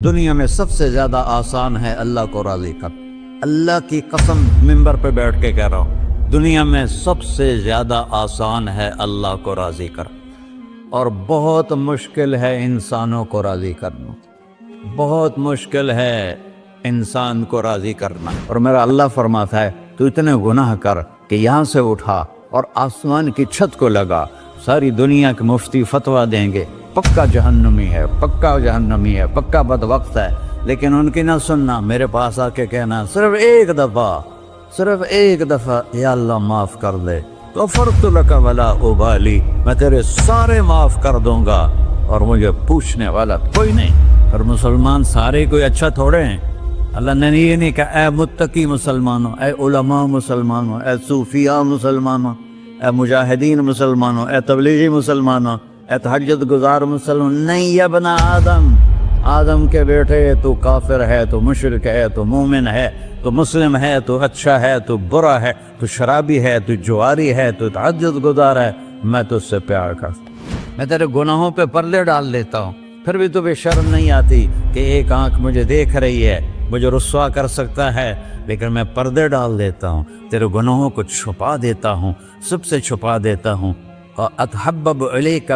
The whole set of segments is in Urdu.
دنیا میں سب سے زیادہ آسان ہے اللہ کو راضی کر۔ اللہ کی قسم منبر پہ بیٹھ کے کہہ رہا ہوں، دنیا میں سب سے زیادہ آسان ہے اللہ کو راضی کر، اور بہت مشکل ہے انسانوں کو راضی کرنا، بہت مشکل ہے انسان کو راضی کرنا۔ اور میرا اللہ فرماتا ہے تو اتنے گناہ کر کہ یہاں سے اٹھا اور آسمان کی چھت کو لگا، ساری دنیا کے مفتی فتویٰ دیں گے پکا جہنمی ہے، پکا جہنمی ہے، پکا بدبخت ہے، لیکن ان کی نہ سننا، میرے پاس آ کے کہنا صرف ایک دفعہ یا اللہ معاف کر دے، غفرت لک ولا ابالی، میں تیرے سارے معاف کر دوں گا اور مجھے پوچھنے والا کوئی نہیں۔ اور مسلمان سارے کوئی اچھا تھوڑے ہیں، اللہ نے یہ نہیں کہا اے متقی مسلمانوں، اے علماء مسلمانوں، اے صوفیاء مسلمانوں، اے مجاہدین مسلمانوں، اے تبلیغی مسلمانوں، اے تہجد گزار مسلمان، نہیں یا ابن آدم کے بیٹے، تو کافر ہے، تو مشرک ہے، تو مومن ہے، تو مسلم ہے، تو اچھا ہے، تو برا ہے، تو شرابی ہے، تو جواری ہے، تو تہجد گزار ہے، میں تجھ سے پیار کرتا ہوں، میں تیرے گناہوں پہ پردے ڈال دیتا ہوں، پھر بھی تمہیں شرم نہیں آتی کہ ایک آنکھ مجھے دیکھ رہی ہے، مجھے رسوا کر سکتا ہے، لیکن میں پردے ڈال دیتا ہوں، تیرے گناہوں کو چھپا دیتا ہوں، سب سے چھپا دیتا ہوں۔ اتحبب الیک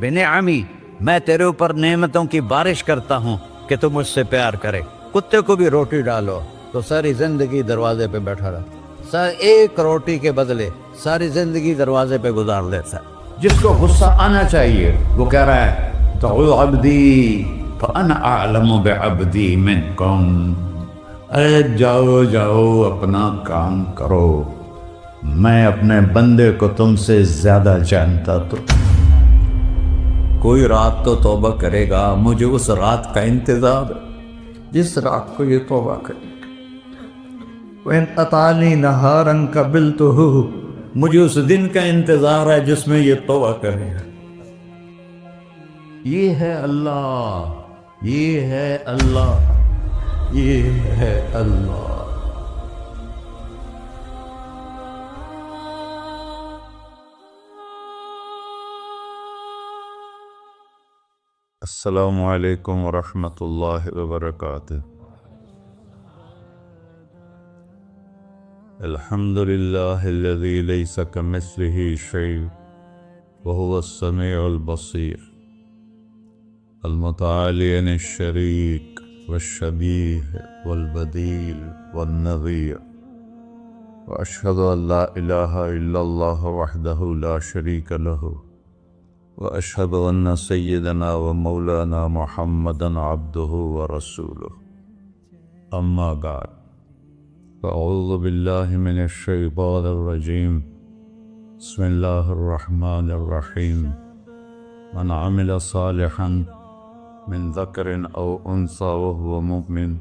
بنعمی، میں تیرے اوپر نعمتوں کی بارش کرتا ہوں کہ تم مجھ سے پیار کرے۔ کتے کو بھی روٹی ڈالو تو ساری زندگی دروازے پہ بیٹھا رہا، ایک روٹی کے بدلے ساری زندگی دروازے پہ گزار دیتا ہے۔ جس کو غصہ آنا چاہیے وہ کہہ رہا ہے تو عبدی فانا اعلم بعبدی منکم، اے جاؤ اپنا کام کرو، میں اپنے بندے کو تم سے زیادہ جانتا۔ تو کوئی رات تو توبہ کرے گا، مجھے اس رات کا انتظار ہے جس رات کو یہ توبہ کرے۔ وَإِنْ أَطَعَنِي نَهَارًا قَبِلْتُهُ، مجھے اس دن کا انتظار ہے جس میں یہ توبہ کرے گا۔ یہ ہے اللہ، یہ ہے اللہ، یہ ہے اللہ۔ السلام علیکم ورحمۃ اللہ وبرکاتہ۔ الحمد للہ الذی لیس کمثلہ شیء وہو السمیع البصیر، المتعالی عن الشریک والشبیہ والبدیل والنظیر، واشہد ان لا الہ الا اللہ وحدہ لا شریک لہ، واشہد ان سیدنا و مولانا محمدا عبدہ ورسولہ، اما بعد فاعوذ باللہ من الشیطان الرجیم، بسم اللہ الرحمن الرحیم، من عمل صالحا من ذکر او انثی وهو مؤمن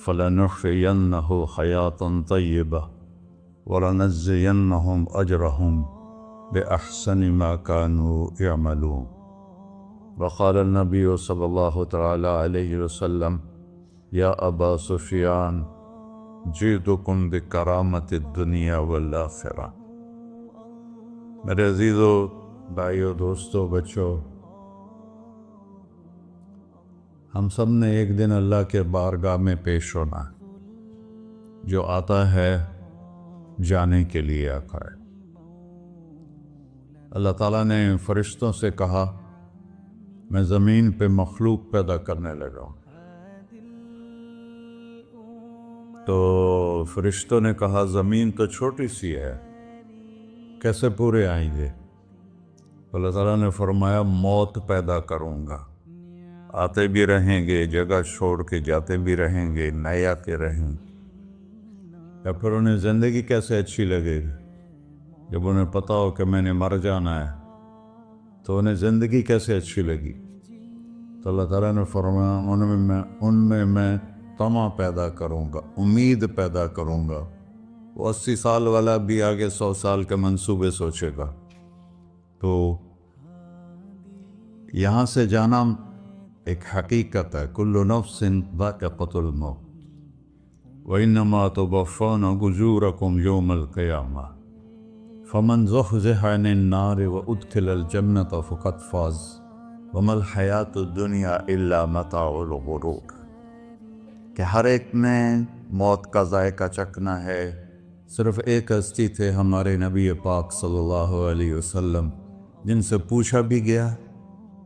فلنحیینہ حیاة طیبہ ولنجزینہم اجرہم بأحسن ما كانوا يعملون۔ وقال النبی صلی اللہ تعالی علیہ وسلم یا ابا سفیان جئتکم بکرامت الدنیا والآخرہ۔ میرے عزیزو، بھائیو، دوستو، بچوں، ہم سب نے ایک دن اللہ کے بارگاہ میں پیش ہونا ہے، جو آتا ہے جانے کے لیے آتا ہے۔ اللہ تعالیٰ نے فرشتوں سے کہا میں زمین پہ مخلوق پیدا کرنے لگا ہوں، تو فرشتوں نے کہا زمین تو چھوٹی سی ہے، کیسے پورے آئیں گے؟ اللہ تعالیٰ نے فرمایا موت پیدا کروں گا، آتے بھی رہیں گے، جگہ چھوڑ کے جاتے بھی رہیں گے، نئے آتے رہیں گے۔ یا پھر انہیں زندگی کیسے اچھی لگے گی؟ جب انہیں پتا ہو کہ میں نے مر جانا ہے تو انہیں زندگی کیسے اچھی لگی؟ تو اللہ تعالیٰ نے فرمایا ان میں میں طمع پیدا کروں گا، امید پیدا کروں گا۔ وہ 80 سال والا بھی آگے 100 سال کے منصوبے سوچے گا۔ تو یہاں سے جانا ایک حقیقت ہے، کل نفس ذائقۃ الموت وانما توفون اجورکم یوم القیامہ، فمن زحزح عن النار وادخل الجنة فقد فاز وما الحیات الدنیا الا متاع الغرور، کہ ہر ایک نے موت کا ذائقہ چکھنا ہے۔ صرف ایک ہستی تھے ہمارے نبی پاک صلی اللہ علیہ وسلم، جن سے پوچھا بھی گیا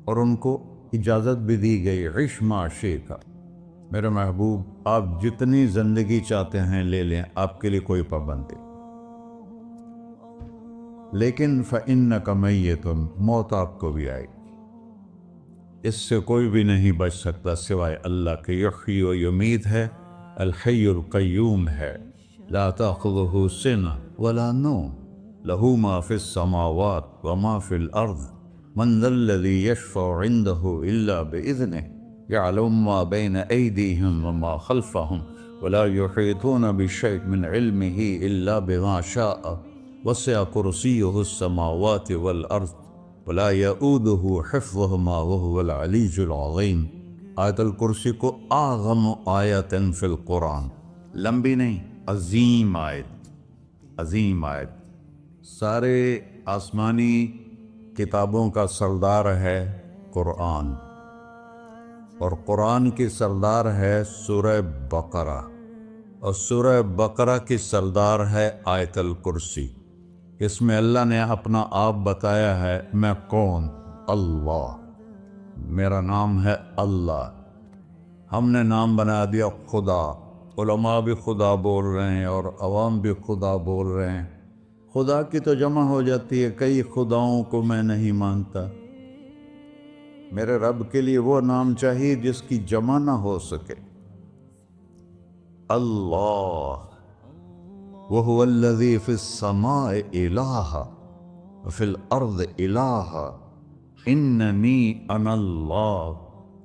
اور ان کو اجازت بھی دی گئی، عش ما شئت، میرے محبوب آپ جتنی زندگی چاہتے ہیں لے لیں، آپ کے لیے کوئی پابندی، لیکن فإنک میت، موت آپ کو بھی آئے گی، اس سے کوئی بھی نہیں بچ سکتا سوائے اللہ کے۔ یحیی و یمیت ہے، الحی القیوم ہے، لا تأخذہ سنہ ولا نوم، لہ ما فی السماوات وما فی الارض، من ذا الذی یشفع عنده الا بإذنہ، يعلم ما بين أيديهم وما خلفهم ولا يحيطون بشيء من علمه إلا بما شاء، وسع كرسيه السماوات والأرض ولا يؤوده حفظهما وهو العلي العظيم۔ آیت الکرسی کو اعظم آیت فی القرآن، لمبی نہیں، عظیم آیت، عظیم آیت، سارے آسمانی کتابوں کا سردار ہے قرآن، اور قرآن کی سردار ہے سورہ بقرہ، اور سورہ بقرہ کی سردار ہے آیت الکرسی۔ اس میں اللہ نے اپنا آپ بتایا ہے، میں کون؟ اللہ، میرا نام ہے اللہ۔ ہم نے نام بنا دیا خدا، علماء بھی خدا بول رہے ہیں اور عوام بھی خدا بول رہے ہیں۔ خدا کی تو جمع ہو جاتی ہے، کئی خداؤں کو میں نہیں مانتا، میرے رب کے لیے وہ نام چاہیے جس کی جمع نہ ہو سکے۔ اللہ، وَهُوَ الَّذِي فِي السَّمَاءِ إِلَٰهًا وَفِي الْأَرْضِ إِلَٰهًا إِنَّنِي أَنَا اللَّهُ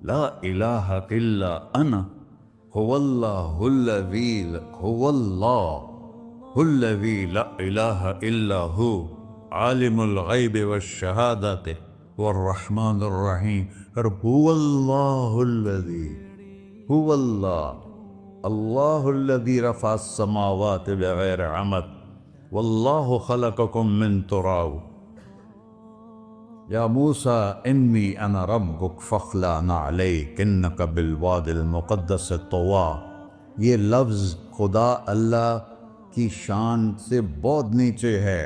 لَا إِلَٰهَ إِلَّا أَنَا هُوَ اللَّهُ الَّذِي لَا إِلَٰهَ إِلَّا هُوَ عَالِمُ الْغَيْبِ وَالشَّهَادَةِ والرحمن الرحیم۔ اور هو اللہ الذی، هو اللہ الذی رفع السماوات بغیر عمد واللہ خلقکم من تراب، یا موسیٰ انی انا ربک فاخلع نعلیک انک بالوادی المقدس طویٰ۔ یہ لفظ خدا اللہ کی شان سے بہت نیچے ہے۔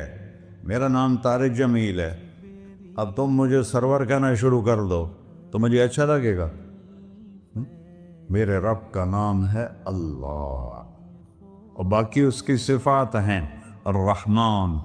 میرا نام طارق جمیل ہے، اب تم مجھے سرور کہنا شروع کر دو تو مجھے اچھا لگے گا؟ میرے رب کا نام ہے اللہ، اور باقی اس کی صفات ہیں، الرحمن،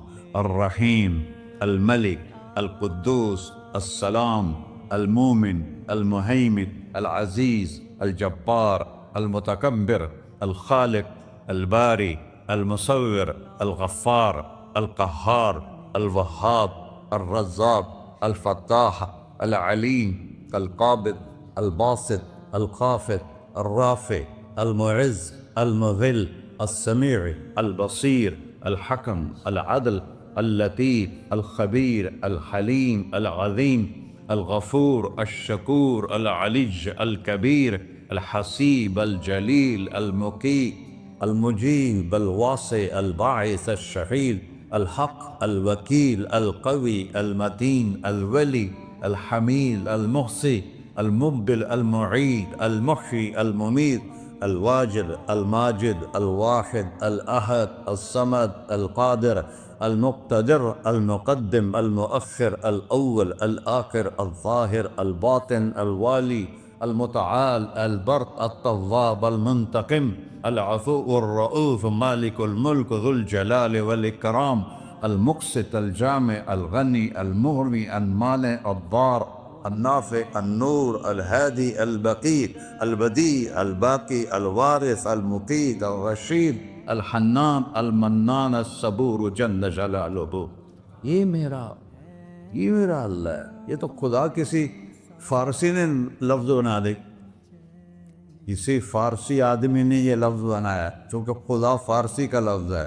الرحیم، الملک، القدوس، السلام، المومن، المہیمن، العزیز، الجبار، المتکبر، الخالق، الباری، المصور، الغفار، القہار، الوہاب، الرزاق، الفتاح، العلیم، القابض، الباسط، الخافض، الرافع، المعز، المذل، السمیع، البصیر، الحکم، العدل، اللطیف، الخبیر، الحلیم، العظیم، الغفور، الشکور، العلی، الکبیر، الحسیب، الجلیل، المقیت، المجیب، الواسع، الباعث، الشہید، الحق، الوکیل، القوی، المتین، الولی، الحمید، المحصی، المبدل، المعید، المحیی، الممیت، الواجد، الماجد، الواحد، الأحد، الصمد، القادر، المقتدر، المقدم، المؤخر، الأول، الآخر، الظاهر، الباطن، الوالي، المتعال، البر، التواب، المنتقم، العفو، الرؤوف، مالك الملك، ذو الجلال والإكرام، المقسط، الجامع، الغني، المغني، المانع، الضار، النافع، النور، الهادي، البقي، البديع، الباقي، الوارث، المقيت، الرشيد، الحنان، المنان، الصبور جل جلالہ۔ یہ میرا اللہ ہے۔ یہ تو خدا کسی فارسی نے لفظ بنا دے، کسی فارسی آدمی نے یہ لفظ بنایا، چونکہ خدا فارسی کا لفظ ہے،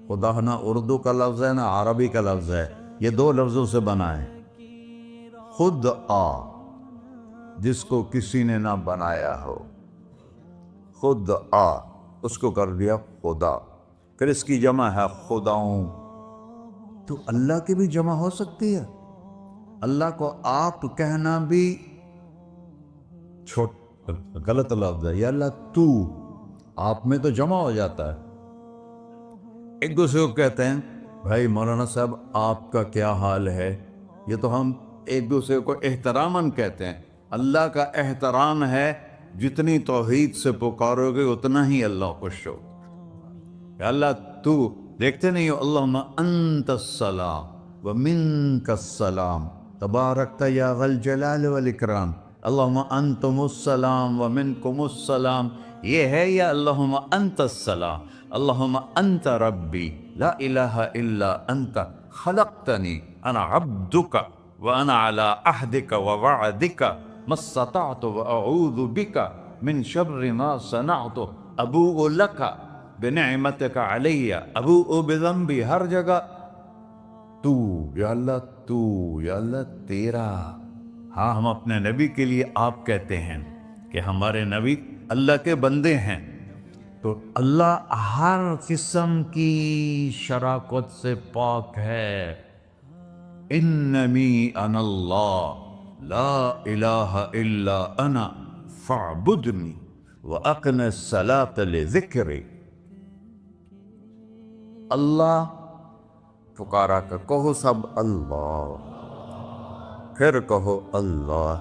خدا نہ اردو کا لفظ ہے نہ عربی کا لفظ ہے، یہ دو لفظوں سے بنا ہے۔ خود آ، جس کو کسی نے نہ بنایا ہو، خود آ، اس کو کر دیا خدا، پھر اس کی جمع ہے خداؤں۔ تو اللہ کی بھی جمع ہو سکتی ہے، اللہ کو آپ کہنا بھی چھوٹ غلط لفظ ہے، یا اللہ تو، آپ میں تو جمع ہو جاتا ہے۔ ایک دوسرے کو کہتے ہیں بھائی مولانا صاحب آپ کا کیا حال ہے، یہ تو ہم ایک دوسرے کو احتراماً کہتے ہیں۔ اللہ کا احترام ہے جتنی توحید سے پکارو گے اتنا ہی اللہ خوش ہو۔ کہ اللہ تو، دیکھتے نہیں ہو اللہم انت السلام ومنک السلام تبارکت یا ذا الجلال والاکرام، اللہم انتم السلام ومنکم السلام، یہ ہے یا اللہم انت السلام، اللہم انت ربی لا الہ الا انت خلقتنی انا عبدک وانا علی عہدک ووعدک ما استطعت واعوذ بک من شر ما صنعت ابوء لک بنعمتک علی ابوء بذنبی، ہر جگہ تو، یا اللہ تو، یا اللہ تیرا۔ ہاں ہم اپنے نبی کے لیے آپ کہتے ہیں کہ ہمارے نبی اللہ کے بندے ہیں، تو اللہ ہر قسم کی شراکت سے پاک ہے۔ اننی انا اللہ لا الہ الا انا فاعبدنی واقم الصلاۃ لذکری۔ اللہ پکارا کر، کہو سب اللہ، پھر کہو اللہ،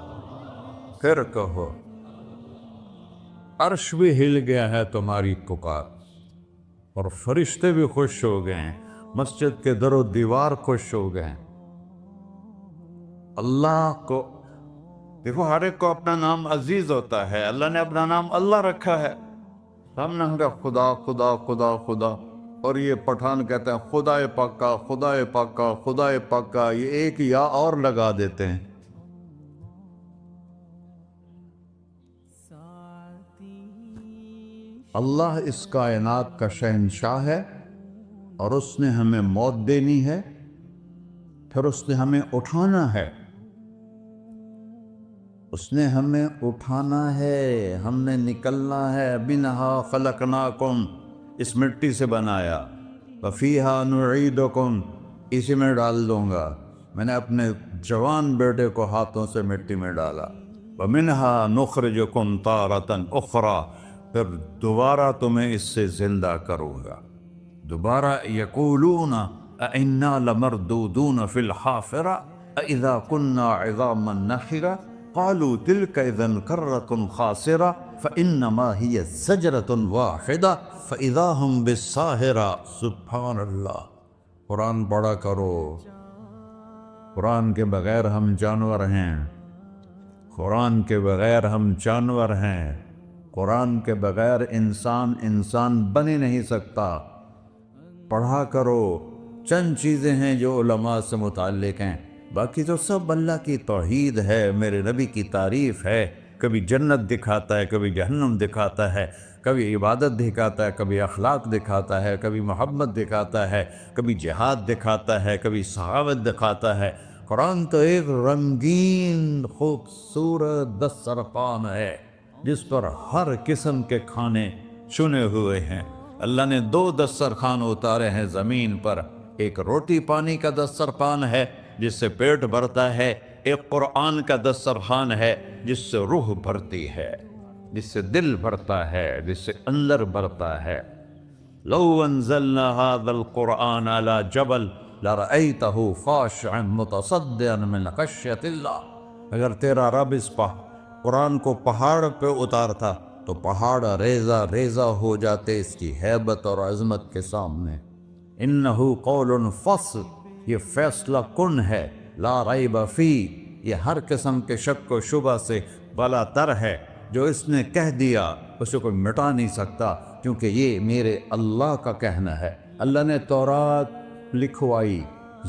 پھر کہو۔ عرش بھی ہل گیا ہے تمہاری پکار، اور فرشتے بھی خوش ہو گئے ہیں، مسجد کے در و دیوار خوش ہو گئے ہیں۔ اللہ کو دیکھو، ہر ایک کو اپنا نام عزیز ہوتا ہے، اللہ نے اپنا نام اللہ رکھا ہے۔ ہم نے کہا خدا خدا خدا خدا، اور یہ پٹھان کہتے ہیں خدا پاکا خدا پاکا خدا پاکا، یہ ایک یا اور لگا دیتے ہیں۔ اللہ اس کائنات کا شہنشاہ ہے، اور اس نے ہمیں موت دینی ہے، پھر اس نے ہمیں اٹھانا ہے، اس نے ہمیں اٹھانا ہے، ہم نے نکلنا ہے۔ منہا خلقناکم، اس مٹی سے بنایا، وفیہا نعیدکم، اسی میں ڈال دوں گا۔ میں نے اپنے جوان بیٹے کو ہاتھوں سے مٹی میں ڈالا۔ ومنہا نخرجکم تارۃ اخری، پھر دوبارہ تمہیں اس سے زندہ کروں گا۔ دوبارہ یقولون اِنَّا لَمَرْدُودُونَ فِي الْحَافِرَةِ أَإِذَا كُنَّا عِظَامًا نَخِرَةً قَالُوا تِلْكَ إِذًا كَرَّةٌ خَاسِرَةٌ فَإِنَّمَا هِيَ زَجْرَةٌ وَاحِدَةٌ فَإِذَا هُمْ بِالسَّاهِرَةِ۔ سبحان اللہ، قرآن پڑھا کرو۔ قرآن کے بغیر ہم جانور ہیں، قرآن کے بغیر ہم جانور ہیں، قرآن کے بغیر انسان بن ہی نہیں سکتا۔ پڑھا کرو۔ چند چیزیں ہیں جو علماء سے متعلق ہیں، باقی تو سب اللہ کی توحید ہے، میرے نبی کی تعریف ہے۔ کبھی جنت دکھاتا ہے، کبھی جہنم دکھاتا ہے، کبھی عبادت دکھاتا ہے، کبھی اخلاق دکھاتا ہے، کبھی محبت دکھاتا ہے، کبھی جہاد دکھاتا ہے، کبھی سخاوت دکھاتا ہے۔ قرآن تو ایک رنگین خوبصورت دسترخوان ہے جس پر ہر قسم کے کھانے چنے ہوئے ہیں۔ اللہ نے 2 دسترخوان اتارے ہیں زمین پر، ایک روٹی پانی کا دسترخوان ہے جس سے پیٹ بھرتا ہے، ایک قرآن کا دسترخوان ہے جس سے روح بھرتی ہے، جس سے دل بھرتا ہے، جس سے اندر بھرتا ہے۔ لو انزلنا هذا القرآن على جبل لرأيته خاشعا متصدعا من خشية اللہ، اگر تیرا رب اس قرآن کو پہاڑ پہ اتارتا تو پہاڑ ریزہ ریزہ ہو جاتے اس کی ہیبت اور عظمت کے سامنے۔ انہ قول فصل، یہ فیصلہ کن ہے، لا ریب فی، یہ ہر قسم کے شک و شبہ سے بلا تر ہے۔ جو اس نے کہہ دیا اسے کوئی مٹا نہیں سکتا، کیونکہ یہ میرے اللہ کا کہنا ہے۔ اللہ نے تورات لکھوائی،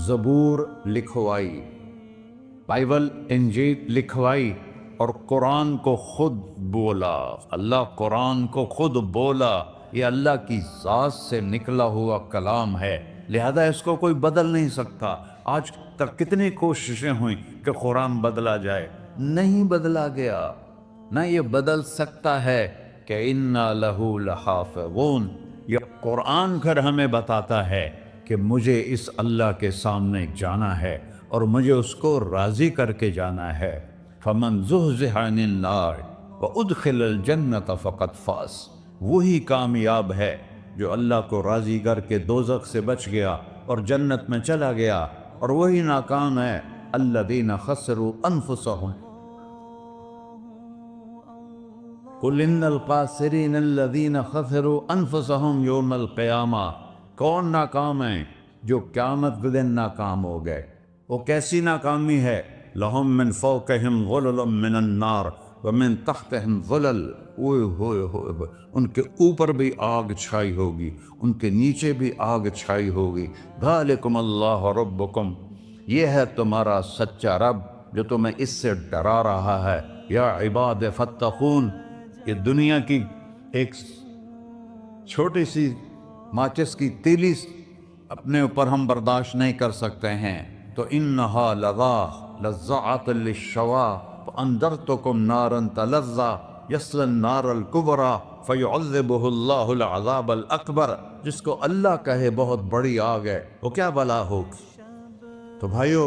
زبور لکھوائی، بائبل انجیل لکھوائی، اور قرآن کو خود بولا۔ اللہ قرآن کو خود بولا، یہ اللہ کی ذات سے نکلا ہوا کلام ہے، لہذا اس کو کوئی بدل نہیں سکتا۔ آج تک کتنی کوششیں ہوئیں کہ قرآن بدلا جائے، نہیں بدلا گیا، نہ یہ بدل سکتا ہے کہ اِنَّا لَهُ لَحَافِظُونَ۔ یہ قرآن پھر ہمیں بتاتا ہے کہ مجھے اس اللہ کے سامنے جانا ہے اور مجھے اس کو راضی کر کے جانا ہے۔ فَمَنْ زُحْزِحَ عَنِ النَّارِ وَأُدْخِلَ الْجَنَّةَ فَقَدْ فَازَ، وہی کامیاب ہے جو اللہ کو راضی کر کے دوزخ سے بچ گیا اور جنت میں چلا گیا، اور وہی ناکام ہے الَّذِينَ خَسِرُوا أَنفُسَهُمْ قُلْ إِنَّ الْخَاسِرِينَ الَّذِينَ خَسِرُوا أَنفُسَهُمْ يَوْمَ الْقِيَامَةِ، کون ناکام ہیں؟ جو قیامت کے دن ناکام ہو گئے۔ وہ کیسی ناکامی ہے؟ لَهُم مِّن فَوْقِهِمْ ظُلُلٌ مِّنَ النَّارِ وَمِن تَحْتِهِمْ ظُلَلٌ، اوئے ہوئے ہوئے، ان کے اوپر بھی آگ چھائی ہوگی، ان کے نیچے بھی آگ چھائی ہوگی۔ ذَلِكُمُ اللَّهُ رَبُّكُمْ، یہ ہے تمہارا سچا رب جو تمہیں اس سے ڈرا رہا ہے۔ یا عباد فاتقون، یہ دنیا کی ایک چھوٹی سی ماچس کی تیلی اپنے اوپر ہم برداشت نہیں کر سکتے ہیں، تو انہا لظیٰ لذعۃ للشوا فانذرتکم نارا تلظیٰ یصلی النار الکبریٰ فیعذبہ اللہ العذاب الاکبر، جس کو اللہ کہے بہت بڑی آگ ہے وہ کیا بلا ہوگی۔ تو بھائیو،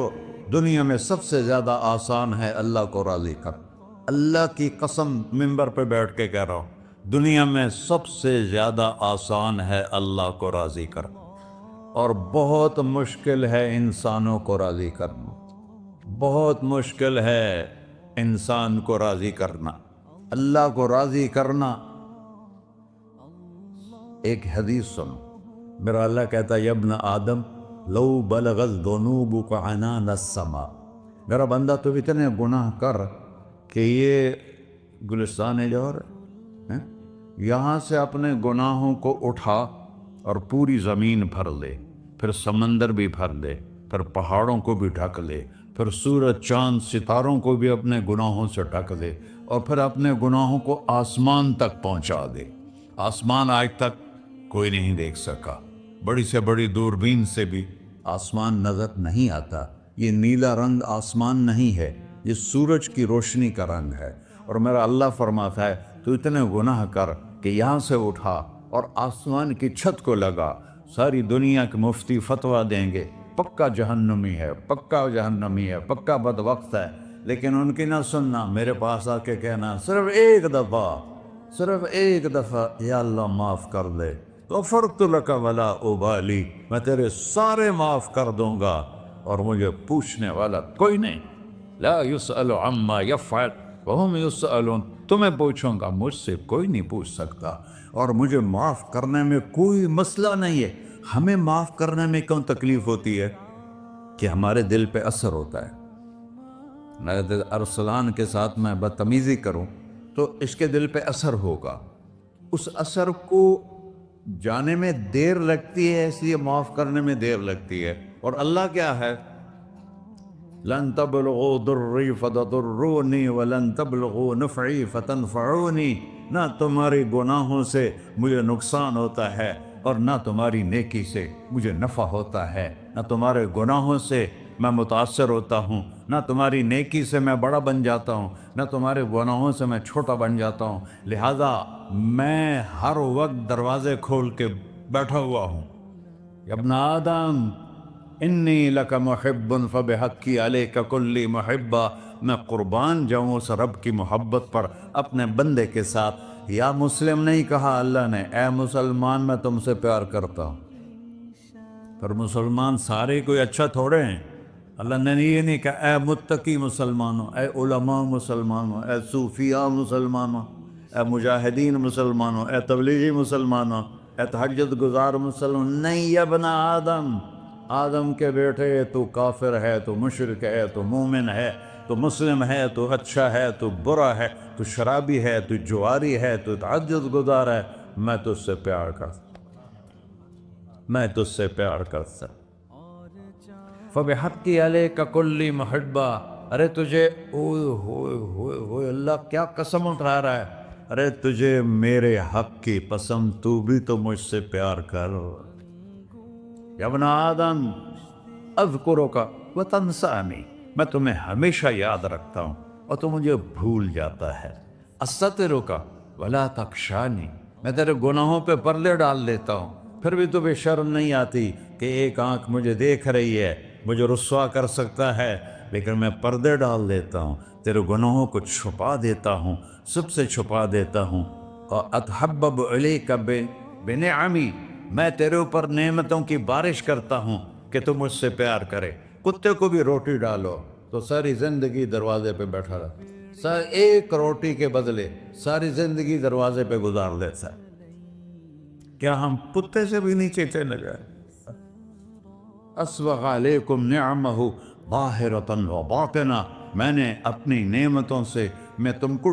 دنیا میں سب سے زیادہ آسان ہے اللہ کو راضی کر، اللہ کی قسم منبر پہ بیٹھ کے کہہ رہا ہوں، دنیا میں سب سے زیادہ آسان ہے اللہ کو راضی کر، اور بہت مشکل ہے انسانوں کو راضی کرنا، بہت مشکل ہے انسان کو راضی کرنا۔ اللہ کو راضی کرنا، ایک حدیث سنو، میرا اللہ کہتا ہے یا ابن آدم لو بلغت ذنوبک عنان السماء، میرا بندہ تو اتنے گناہ کر کہ یہ گلستان جوہر ہے، یہاں سے اپنے گناہوں کو اٹھا اور پوری زمین بھر لے، پھر سمندر بھی بھر لے، پھر پہاڑوں کو بھی ڈھک لے، پھر سورج چاند ستاروں کو بھی اپنے گناہوں سے ڈھک دے، اور پھر اپنے گناہوں کو آسمان تک پہنچا دے۔ آسمان آج تک کوئی نہیں دیکھ سکا، بڑی سے بڑی دوربین سے بھی آسمان نظر نہیں آتا۔ یہ نیلا رنگ آسمان نہیں ہے، یہ سورج کی روشنی کا رنگ ہے۔ اور میرا اللہ فرماتا ہے تو اتنے گناہ کر کہ یہاں سے اٹھا اور آسمان کی چھت کو لگا، ساری دنیا کے مفتی فتویٰ دیں گے پکا جہنمی ہے، پکا جہنمی ہے، پکا بدبخت ہے، لیکن ان کی نہ سننا، میرے پاس آ کے کہنا صرف ایک دفعہ یا اللہ معاف کر دے، غفرت لک ولا ابالی، میں تیرے سارے معاف کر دوں گا اور مجھے پوچھنے والا کوئی نہیں۔ لا یسأل عما یفعل وہم یسألون، تمہیں پوچھوں گا، مجھ سے کوئی نہیں پوچھ سکتا، اور مجھے معاف کرنے میں کوئی مسئلہ نہیں ہے۔ ہمیں معاف کرنے میں کیوں تکلیف ہوتی ہے؟ کہ ہمارے دل پہ اثر ہوتا ہے۔ میں ارسلان کے ساتھ میں بدتمیزی کروں تو اس کے دل پہ اثر ہوگا، اس اثر کو جانے میں دیر لگتی ہے، اس لیے معاف کرنے میں دیر لگتی ہے۔ اور اللہ کیا ہے؟ لن تبلغوا ضری فتضرونی ولن تبلغوا نفعی فتنفعونی، نہ تمہاری گناہوں سے مجھے نقصان ہوتا ہے اور نہ تمہاری نیکی سے مجھے نفع ہوتا ہے، نہ تمہارے گناہوں سے میں متاثر ہوتا ہوں، نہ تمہاری نیکی سے میں بڑا بن جاتا ہوں، نہ تمہارے گناہوں سے میں چھوٹا بن جاتا ہوں، لہذا میں ہر وقت دروازے کھول کے بیٹھا ہوا ہوں۔ یا ابن آدم انی لک محب فبحقی علیک کلی محبہ، میں قربان جاؤں اس رب کی محبت پر اپنے بندے کے ساتھ۔ یا مسلم نہیں کہا اللہ نے، اے مسلمان میں تم سے پیار کرتا ہوں۔ پر مسلمان سارے کوئی اچھا تھوڑے ہیں، اللہ نے یہ نہیں کہا اے متقی مسلمانوں، اے علماء مسلمانوں، اے صوفیاء مسلمانوں، اے مجاہدین مسلمانوں، اے تبلیغی مسلمانوں، اے تہجد گزار مسلمان، نہیں یا ابن آدم، آدم کے بیٹے، تو کافر ہے، تو مشرک ہے، تو مومن ہے، تو مسلم ہے، تو اچھا ہے، تو برا ہے، تو شرابی ہے، تو جواری ہے، تو تہجد گزار ہے، میں تجھ سے پیار کرتا، میں تجھ سے پیار کرتا۔ فبحقی علیک کلی محبہ، ارے تجھے اوئے ہوئے ہوئے ہوئے، اللہ کیا قسم اٹھا رہا ہے، ارے تجھے میرے حق کی قسم، تو بھی تو مجھ سے پیار کر۔ یا ابن آدم اذکرک وتنسانی، میں تمہیں ہمیشہ یاد رکھتا ہوں اور تو مجھے بھول جاتا ہے۔ استترک ولا تخشانی، میں تیرے گناہوں پہ پردے ڈال دیتا ہوں، پھر بھی تمہیں شرم نہیں آتی کہ ایک آنکھ مجھے دیکھ رہی ہے، مجھے رسوا کر سکتا ہے، لیکن میں پردے ڈال دیتا ہوں تیرے گناہوں کو چھپا دیتا ہوں، سب سے چھپا دیتا ہوں۔ اور اتحبب الیک بنعمی، میں تیرے اوپر نعمتوں کی بارش کرتا ہوں کہ تم مجھ سے پیار کرے۔ کتے کو بھی روٹی ڈالو تو ساری زندگی دروازے پہ بیٹھا رہا، ایک روٹی کے بدلے ساری زندگی دروازے پہ گزار دیتا ہے۔ کیا ہم کتے سے بھی نیچے چلے جائیں؟ اسبغ علیکم نعمہ ظاہرۃ و باطنہ، میں نے اپنی نعمتوں سے میں تم کو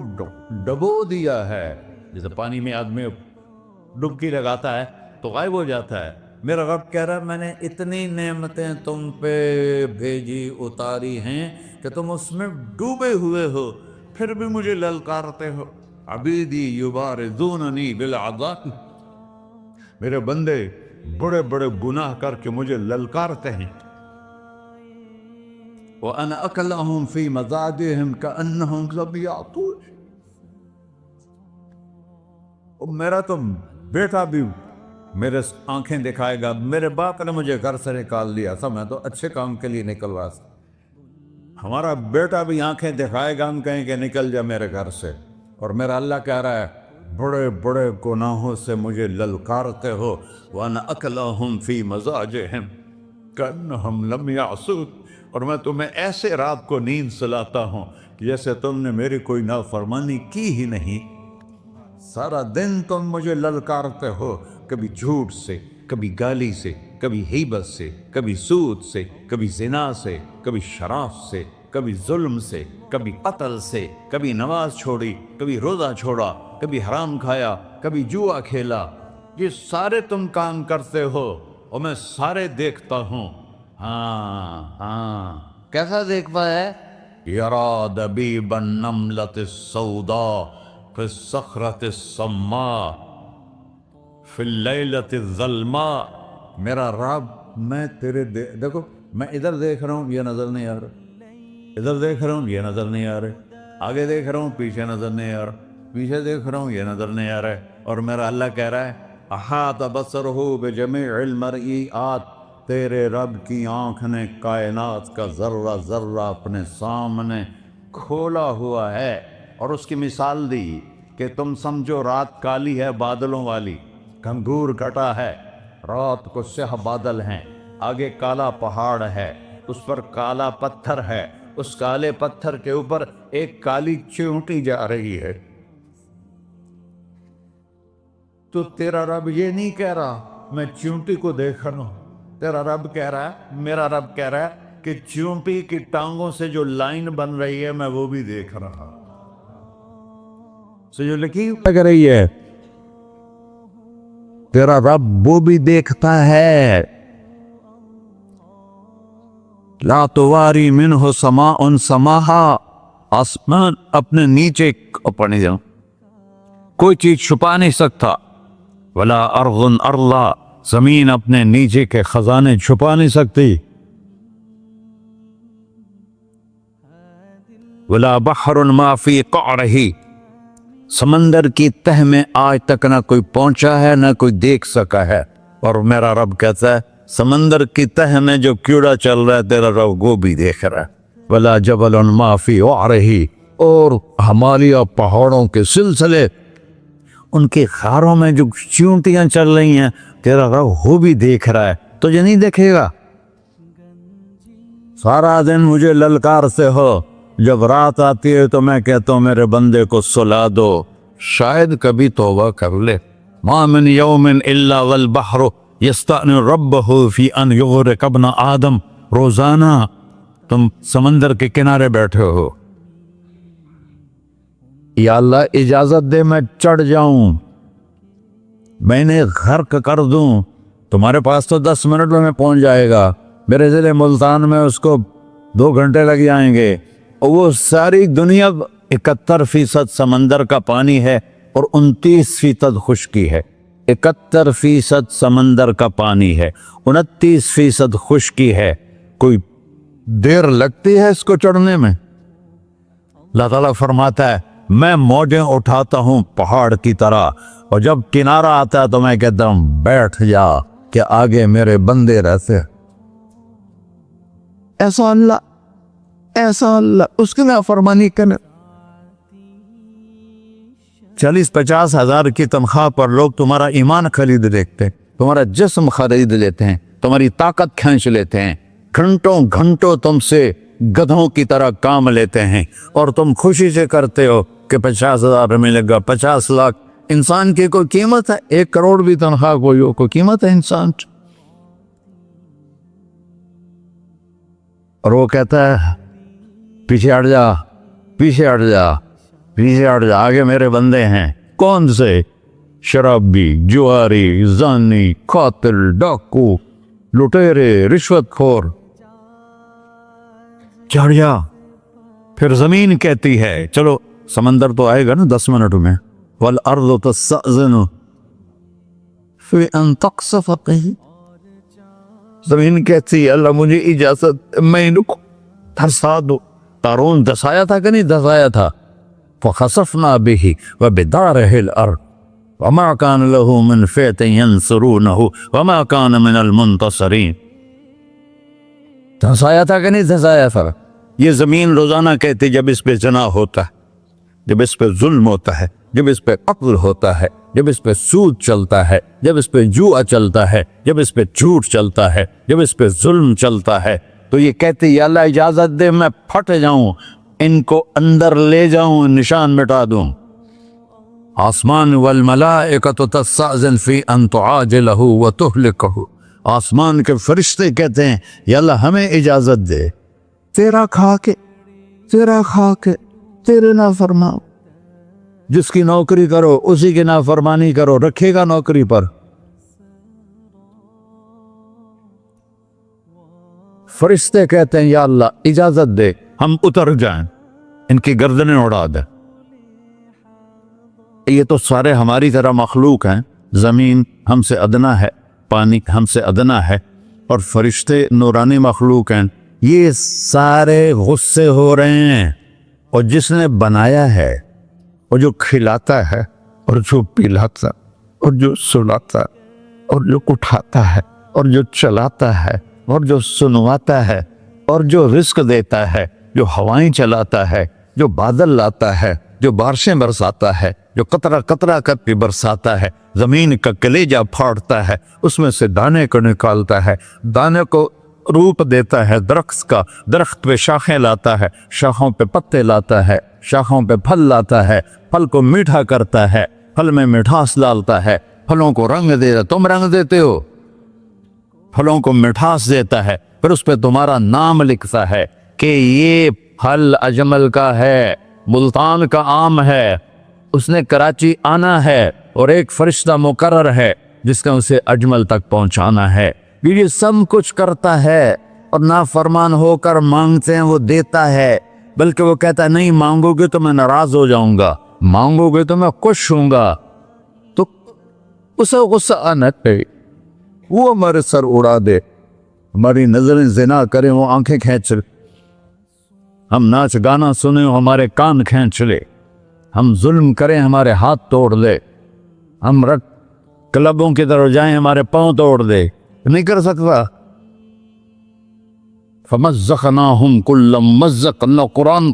ڈبو دیا ہے۔ جیسے پانی میں آدمی ڈبکی لگاتا ہے تو غائب ہو جاتا ہے، میرا رب کہہ رہا ہے میں نے اتنی نعمتیں تم پہ بھیجی اتاری ہیں کہ تم اس میں ڈوبے ہوئے ہو، پھر بھی مجھے للکارتے ہو۔ عبیدی یبارزوننی بالعذاب، میرے بندے بڑے بڑے گناہ کر کے مجھے للکارتے ہیں۔ وَأَنَا أَكْلَهُمْ فِي مَزَاجِهِمْ كَأَنَّهُمْ لَمْ يَعْطُونِ، میرا تو بیٹا بھی میرے آنکھیں دکھائے گا، میرے باپ نے مجھے گھر سے نکال دیا تھا، میں تو اچھے کام کے لیے نکل رہا تھا، ہمارا بیٹا بھی آنکھیں دکھائے گا، ہم کہیں کہ نکل جا میرے گھر سے۔ اور میرا اللہ کہہ رہا ہے بڑے بڑے گناہوں سے مجھے للکارتے ہو۔ وَأَنَا أَكْلَهُمْ فِي مَزَاجِهِمْ كَأَنَّهُمْ لَمْ يَعْصُونِ، اور میں تمہیں ایسے رات کو نیند سلاتا ہوں کہ جیسے تم نے میری کوئی نافرمانی کی ہی نہیں۔ سارا دن تم مجھے للکارتے ہو، کبھی جھوٹ سے، کبھی گالی سے، کبھی غیبت سے، کبھی سود سے، کبھی زنا سے، کبھی شراب سے، کبھی ظلم سے، کبھی قتل سے، کبھی نماز چھوڑی، کبھی روزہ چھوڑا، کبھی حرام کھایا، کبھی جوا کھیلا۔ یہ سارے تم کام کرتے ہو اور میں سارے دیکھتا ہوں۔ ہاں کیسا دیکھتا ہے؟ یرا دبیب النملۃ السوداء فی الصخرۃ الصماء فی اللیلۃ الظلماء، میرا رب میں تیرے دیکھو میں ادھر دیکھ رہا ہوں یہ نظر نہیں آ رہا، ادھر دیکھ رہا ہوں یہ نظر نہیں آ رہا، آگے دیکھ رہا ہوں پیچھے نظر نہیں آ رہا، پیچھے دیکھ رہا ہوں یہ نظر نہیں آ رہا ہے، اور میرا اللہ کہہ رہا ہے احاط بصرہ بجمیع المرئیات، تیرے رب کی آنکھ نے کائنات کا ذرہ ذرہ اپنے سامنے کھولا ہوا ہے۔ اور اس کی مثال دی کہ تم سمجھو رات کالی ہے بادلوں والی، گھنگور گھٹا ہے، رات کو سیاہ بادل ہیں، آگے کالا پہاڑ ہے، اس پر کالا پتھر ہے، اس کالے پتھر کے اوپر ایک کالی چیونٹی جا رہی ہے۔ تو تیرا رب یہ نہیں کہہ رہا میں چیونٹی کو دیکھ رہا ہوں، تیرا رب کہہ رہا ہے، میرا رب کہہ رہا ہے کہ چیونٹی کی ٹانگوں سے جو لائن بن رہی ہے میں وہ بھی دیکھ رہا ہوں، جو لکیر لگ رہی ہے تیرا رب وہ بھی دیکھتا ہے۔ لا تواری منہ سماء سماہا، آسمان اپنے نیچے اپنے کوئی چیز چھپا نہیں سکتا، ولا ارض ارضا، زمین اپنے نیچے کے خزانے چھپا نہیں سکتی، ولا بحر ما فی قعرہ، سمندر کی تہ میں آج تک نہ کوئی پہنچا ہے نہ کوئی دیکھ سکا ہے، اور میرا رب کہتا ہے سمندر کی تہ میں جو کیڑا چل رہا ہے تیرا رب وہ بھی دیکھ رہا ہے، ولا جبل ما فی وعرہ، اور ہمالیہ پہاڑوں کے سلسلے ان کے خاروں میں جو چیونٹیاں چل رہی ہیں تیرا رب وہ بھی دیکھ رہا ہے، تجھے نہیں دیکھے گا؟ سارا دن مجھے للکارتے ہو، جب رات آتی ہے تو میں کہتا ہوں میرے بندے کو سلا دو، شاید کبھی توبہ کر لے۔ ما من یوم الا والبحر یستأذن ربہ فی ان یغرق ابن آدم، روزانہ تم سمندر کے کنارے بیٹھے ہو، یا اللہ اجازت دے میں چڑھ جاؤں، میں نے غرق کر دوں، تمہارے پاس تو 10 منٹ میں پہنچ جائے گا، میرے ضلع ملتان میں اس کو 2 گھنٹے لگ جائیں گے، اور وہ ساری دنیا 71% سمندر کا پانی ہے اور 29% خشکی ہے، 71% سمندر کا پانی ہے، 29% خشکی ہے، کوئی دیر لگتی ہے اس کو چڑھنے میں؟ اللہ تعالیٰ فرماتا ہے میں موجیں اٹھاتا ہوں پہاڑ کی طرح، اور جب کنارہ آتا ہے تو میں کہتا ہوں بیٹھ جا کہ آگے میرے بندے رہتے۔ ایسا اللہ ایسا اللہ اس کی نافرمانی کرنا. 40-50 ہزار کی تنخواہ پر لوگ تمہارا ایمان خرید لیتے ہیں, تمہارا جسم خرید لیتے ہیں, تمہاری طاقت کھینچ لیتے ہیں, گھنٹوں گھنٹوں تم سے گدھوں کی طرح کام لیتے ہیں, اور تم خوشی سے کرتے ہو کہ 50,000 ملے گا, 50 لاکھ. انسان کی کوئی قیمت ہے؟ 1 کروڑ بھی تنخواہ کوئی قیمت ہے انسان؟ اور وہ کہتا ہے پیچھے ہٹ جا, پیچھے ہٹ جا, پیچھے ہٹ جا, آگے میرے بندے ہیں. کون سے؟ شرابی, جواری, زانی, قاتل, ڈاکو, لٹیرے, رشوت خور. چڑھ جا. پھر زمین کہتی ہے چلو سمندر تو آئے گا نا 10 منٹ میں. والارض تستأذن فی ان تقصف قیل. زمین کہتی ہے اللہ مجھے اجازت, میں ان کو دھسا دو. قارون دھسایا تھا کہ نہیں دھسایا تھا؟ فخسفنا به وبداره الارض وما كان له من فئة ينصرونه وما كان من المنتصرين. دھسایا تھا کہ نہیں دھسایا تھا؟ یہ زمین روزانہ کہتی جب اس پہ زنا ہوتا ہے, جب اس پہ ظلم ہوتا ہے, جب اس پہ قتل ہوتا ہے, جب اس پہ سود چلتا ہے, جب اس پہ جوا چلتا ہے, جب اس پہ جھوٹ چلتا ہے, جب اس پہ ظلم چلتا ہے, تو یہ کہتے یا اللہ اجازت دے میں پھٹ جاؤں, ان کو اندر لے جاؤں, نشان مٹا دوں. آسمان والملائکۃ تستأذن فی ان تعاجلہ وتہلکہ. آسمان کے فرشتے کہتے ہیں یا اللہ ہمیں اجازت دے, تیرا کھا کے تیرے نافرمان. جس کی نوکری کرو اسی کی نافرمانی کرو, رکھے گا نوکری پر. فرشتے کہتے ہیں یا اللہ اجازت دے ہم اتر جائیں, ان کی گردنیں اڑا دے. یہ تو سارے ہماری طرح مخلوق ہیں. زمین ہم سے ادنا ہے, پانی ہم سے ادنا ہے, اور فرشتے نورانی مخلوق ہیں. یہ سارے غصے ہو رہے ہیں, اور جس نے بنایا ہے, اور جو کھلاتا ہے, اور جو پلاتا, اور جو سلاتا, اور جو اٹھاتا ہے, اور جو چلاتا ہے, اور جو سنواتا ہے, اور جو رزق دیتا ہے, جو ہوائیں چلاتا ہے, جو بادل لاتا ہے, جو بارشیں برساتا ہے, جو قطرہ قطرہ کر کے برساتا ہے, زمین کا کلیجہ پھاڑتا ہے, اس میں سے دانے کو نکالتا ہے, دانے کو روپ دیتا ہے درخت کا, درخت پہ شاخیں لاتا ہے, شاخوں پہ پتے لاتا ہے, شاخوں پہ پھل لاتا ہے, پھل کو میٹھا کرتا ہے, پھل میں مٹھاس ڈالتا ہے, پھلوں کو رنگ دیتا. تم رنگ دیتے ہو, پھلوں کو مٹھاس دیتا ہے, پھر اس پہ تمہارا نام لکھتا ہے کہ یہ پھل اجمل کا ہے, ملتان کا آم ہے, اس نے کراچی آنا ہے, اور ایک فرشتہ مقرر ہے جس نے اسے اجمل تک پہنچانا ہے. یہ سب کچھ کرتا ہے, اور نافرمان ہو کر مانگتے ہیں وہ دیتا ہے, بلکہ وہ کہتا ہے نہیں مانگو گے تو میں ناراض ہو جاؤں گا, مانگو گے تو میں خوش ہوں گا. تو اسے غصہ آنا چاہیے, وہ ہمارے سر اڑا دے, ہماری نظریں زنا کریں وہ آنکھیں کھینچ لے, ہم ناچ گانا سنیں ہمارے کان کھینچ لے, ہم ظلم کریں ہمارے ہاتھ توڑ دے, ہم رٹ کلبوں کی طرف جائیں ہمارے پاؤں توڑ دے. نہیں کر سکتا. فَمَزَّقْنَاهُمْ كُلَّ مُمَزَّقٍ.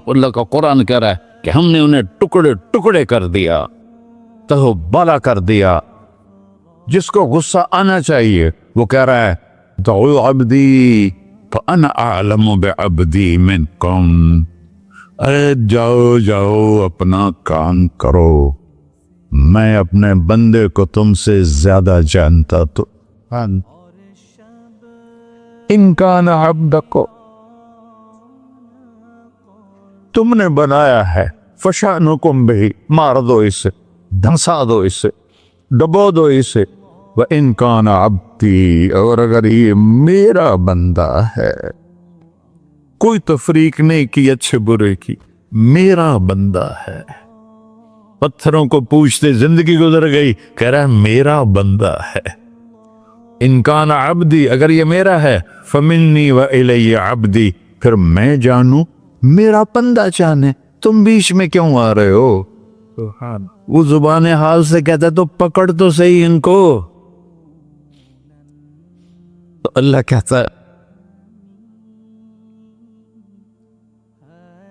اللہ کا قرآن کہہ رہا ہے کہ ہم نے انہیں ٹکڑے ٹکڑے کر دیا, تہو بالا کر دیا. جس کو غصہ آنا چاہیے وہ کہہ رہا ہے دعوا عبدی فأنا أعلم بعبدی منکم. ارے جاؤ جاؤ اپنا کام کرو, میں اپنے بندے کو تم سے زیادہ جانتا. تو ان کان عبدک, تم نے بنایا ہے, فشانکم بہ, مار دو اسے, دھنسا دو اسے, ڈبو دو اسے. وَإِن كَانَ عَبْدِي, اور اگر یہ میرا بندہ ہے, کوئی تفریق نہیں کی اچھے برے کی, میرا بندہ ہے. پتھروں کو پوچھتے زندگی گزر گئی, کہہ رہا ہے میرا بندہ ہے. ان کان عبدی, اگر یہ میرا ہے, فمنی والی عبدی, پھر میں جانوں میرا بندہ جانے, تم بیچ میں کیوں آ رہے ہو؟ وہ زبان حال سے کہتا ہے تو پکڑ تو صحیح ان کو. تو اللہ کہتا ہے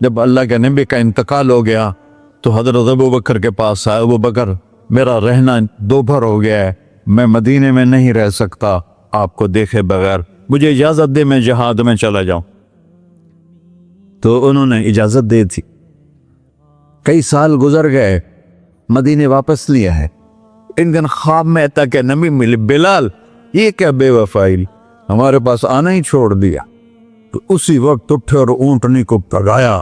جب اللہ کے نبی کا انتقال ہو گیا تو حضرت ابو بکر کے پاس آیا، ابو بکر میرا رہنا دوپہر ہو گیا ہے، میں مدینے میں نہیں رہ سکتا آپ کو دیکھے بغیر، مجھے اجازت دے میں جہاد میں چلا جاؤں۔ تو انہوں نے اجازت دے تھی۔ کئی سال گزر گئے، مدینے واپس لیا ہے۔ ایک دن خواب میں تک کہ نبی ملے، بلال یہ کیا بے وفائی، ہمارے پاس آنا ہی چھوڑ دیا۔ تو اسی وقت اٹھے اور اونٹنی کو پگایا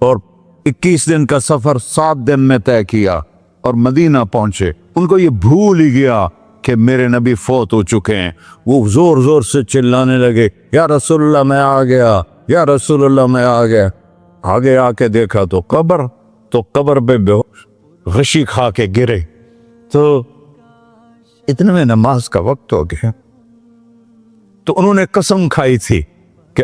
اور 21 دن کا سفر 7 دن میں طے کیا اور مدینہ پہنچے۔ ان کو یہ بھول ہی گیا کہ میرے نبی فوت ہو چکے ہیں۔ وہ زور زور سے چلانے لگے، یا رسول اللہ میں آ گیا، یا رسول اللہ میں آ گیا۔ آگے آ کے دیکھا تو قبر پہ غشی کھا کے گرے۔ تو اتنے میں نماز کا وقت ہو گیا۔ تو انہوں نے قسم کھائی تھی کہ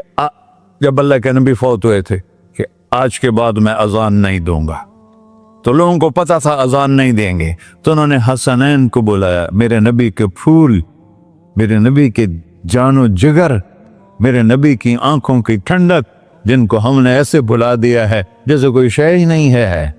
جب اللہ کے نبی فوت ہوئے تھے کہ آج کے بعد میں اذان نہیں دوں گا۔ تو لوگوں کو پتا تھا اذان نہیں دیں گے، تو انہوں نے حسنین کو بلایا، میرے نبی کے پھول، میرے نبی کے جان و جگر، میرے نبی کی آنکھوں کی ٹھنڈک، جن کو ہم نے ایسے بلا دیا ہے جیسے کوئی شے ہی نہیں ہے۔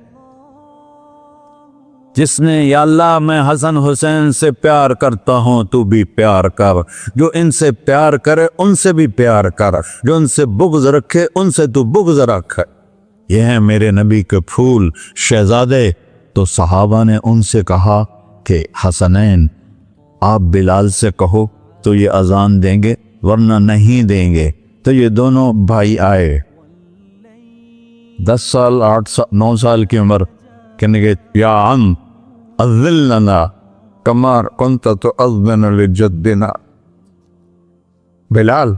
جس نے یا اللہ میں حسن حسین سے پیار کرتا ہوں تو بھی پیار کر، جو ان سے پیار کرے ان سے بھی پیار کر، جو ان سے بغض رکھے ان سے تو بغض رکھ۔ یہ ہیں میرے نبی کے پھول شہزادے۔ تو صحابہ نے ان سے کہا کہ حسنین آپ بلال سے کہو تو یہ اذان دیں گے، ورنہ نہیں دیں گے۔ تو یہ دونوں بھائی آئے، 10 سال 8 سال 9 سال کی عمر، کہنے گے یا عم اذن لنا کما کنت تؤذن لجدنا، بلال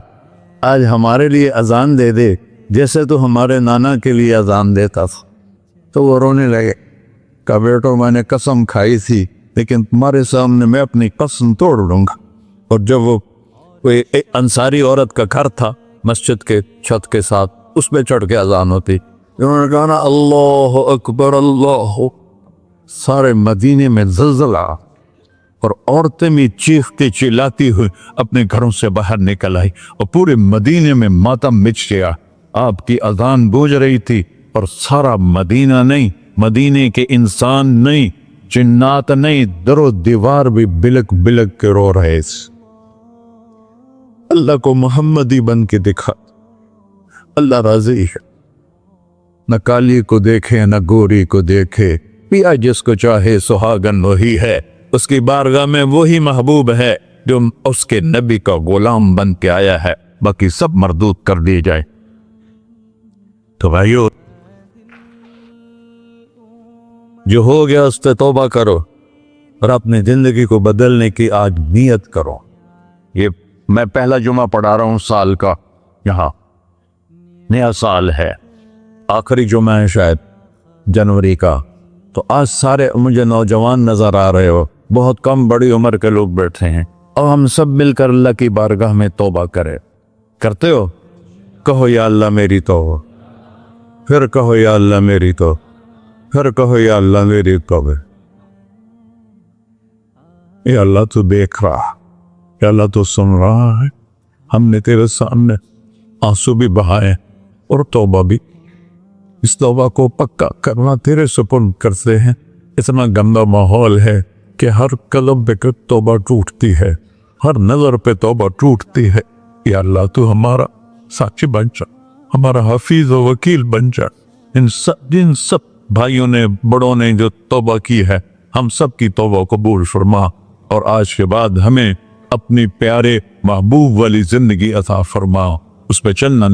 آج ہمارے لیے اذان دے دے جیسے تو ہمارے نانا کے لیے اذان دیتا تھا۔ تو وہ رونے لگے، کہا بیٹو میں نے قسم کھائی تھی لیکن تمہارے سامنے میں اپنی قسم توڑ لوں گا۔ اور جب وہ کوئی ایک انصاری عورت کا گھر تھا مسجد کے چھت کے ساتھ، اس پہ چڑھ کے اذان ہوتی، انہوں نے کہا نا اللہ اکبر اللہ، سارے مدینے میں زلزلہ، اور عورتیں بھی چیختی چلاتی ہوئی اپنے گھروں سے باہر نکل آئی، اور پورے مدینے میں ماتم مچ گیا۔ آپ کی اذان گونج رہی تھی اور سارا مدینہ نہیں، مدینے کے انسان نہیں، جنات نہیں، در و دیوار بھی بلک بلک کے رو رہے تھے۔ اللہ کو محمدی بن کے دکھا، اللہ راضی ہے، نہ کالی کو دیکھے نہ گوری کو دیکھے، پیا جس کو چاہے سہاگن وہی ہے، اس کی بارگاہ میں وہی محبوب ہے جو اس کے نبی کا غلام بن کے آیا ہے، باقی سب مردود کر دی جائے۔ تو بھائیو جو ہو گیا اس سے توبہ کرو اور اپنی زندگی کو بدلنے کی آج نیت کرو۔ یہ میں پہلا جمعہ پڑھا رہا ہوں سال کا، یہاں نیا سال ہے، آخری جمعہ ہے شاید جنوری کا۔ تو آج سارے مجھے نوجوان نظر آ رہے ہو، بہت کم بڑی عمر کے لوگ بیٹھے ہیں، اور ہم سب مل کر اللہ کی بارگاہ میں توبہ کرتے ہو؟ کہو یا اللہ میری توبہ، پھر کہو یا اللہ میری توبہ، پھر کہو یا اللہ میری توبہ۔ یا اللہ تو دیکھ رہا، یا اللہ تو سن رہا ہے، ہم نے تیرے سامنے آنسو بھی بہائے اور توبہ بھی، اس توبہ کو پکا کرنا تیرے سپرد کرتے ہیں۔ اتنا گندا ماحول ہے کہ ہر قلب پہ توبہ ٹوٹتی ہے، ہر نظر پہ توبہ ٹوٹتی ہے۔ یا اللہ تو ہمارا ساتھی بن جا، ہمارا حفیظ و وکیل بن جا۔ جن سب بھائیوں نے بڑوں نے جو توبہ کی ہے، ہم سب کی توبہ قبول فرما، اور آج کے بعد ہمیں اپنی پیارے محبوب والی زندگی عطا فرما، اس پہ چلنا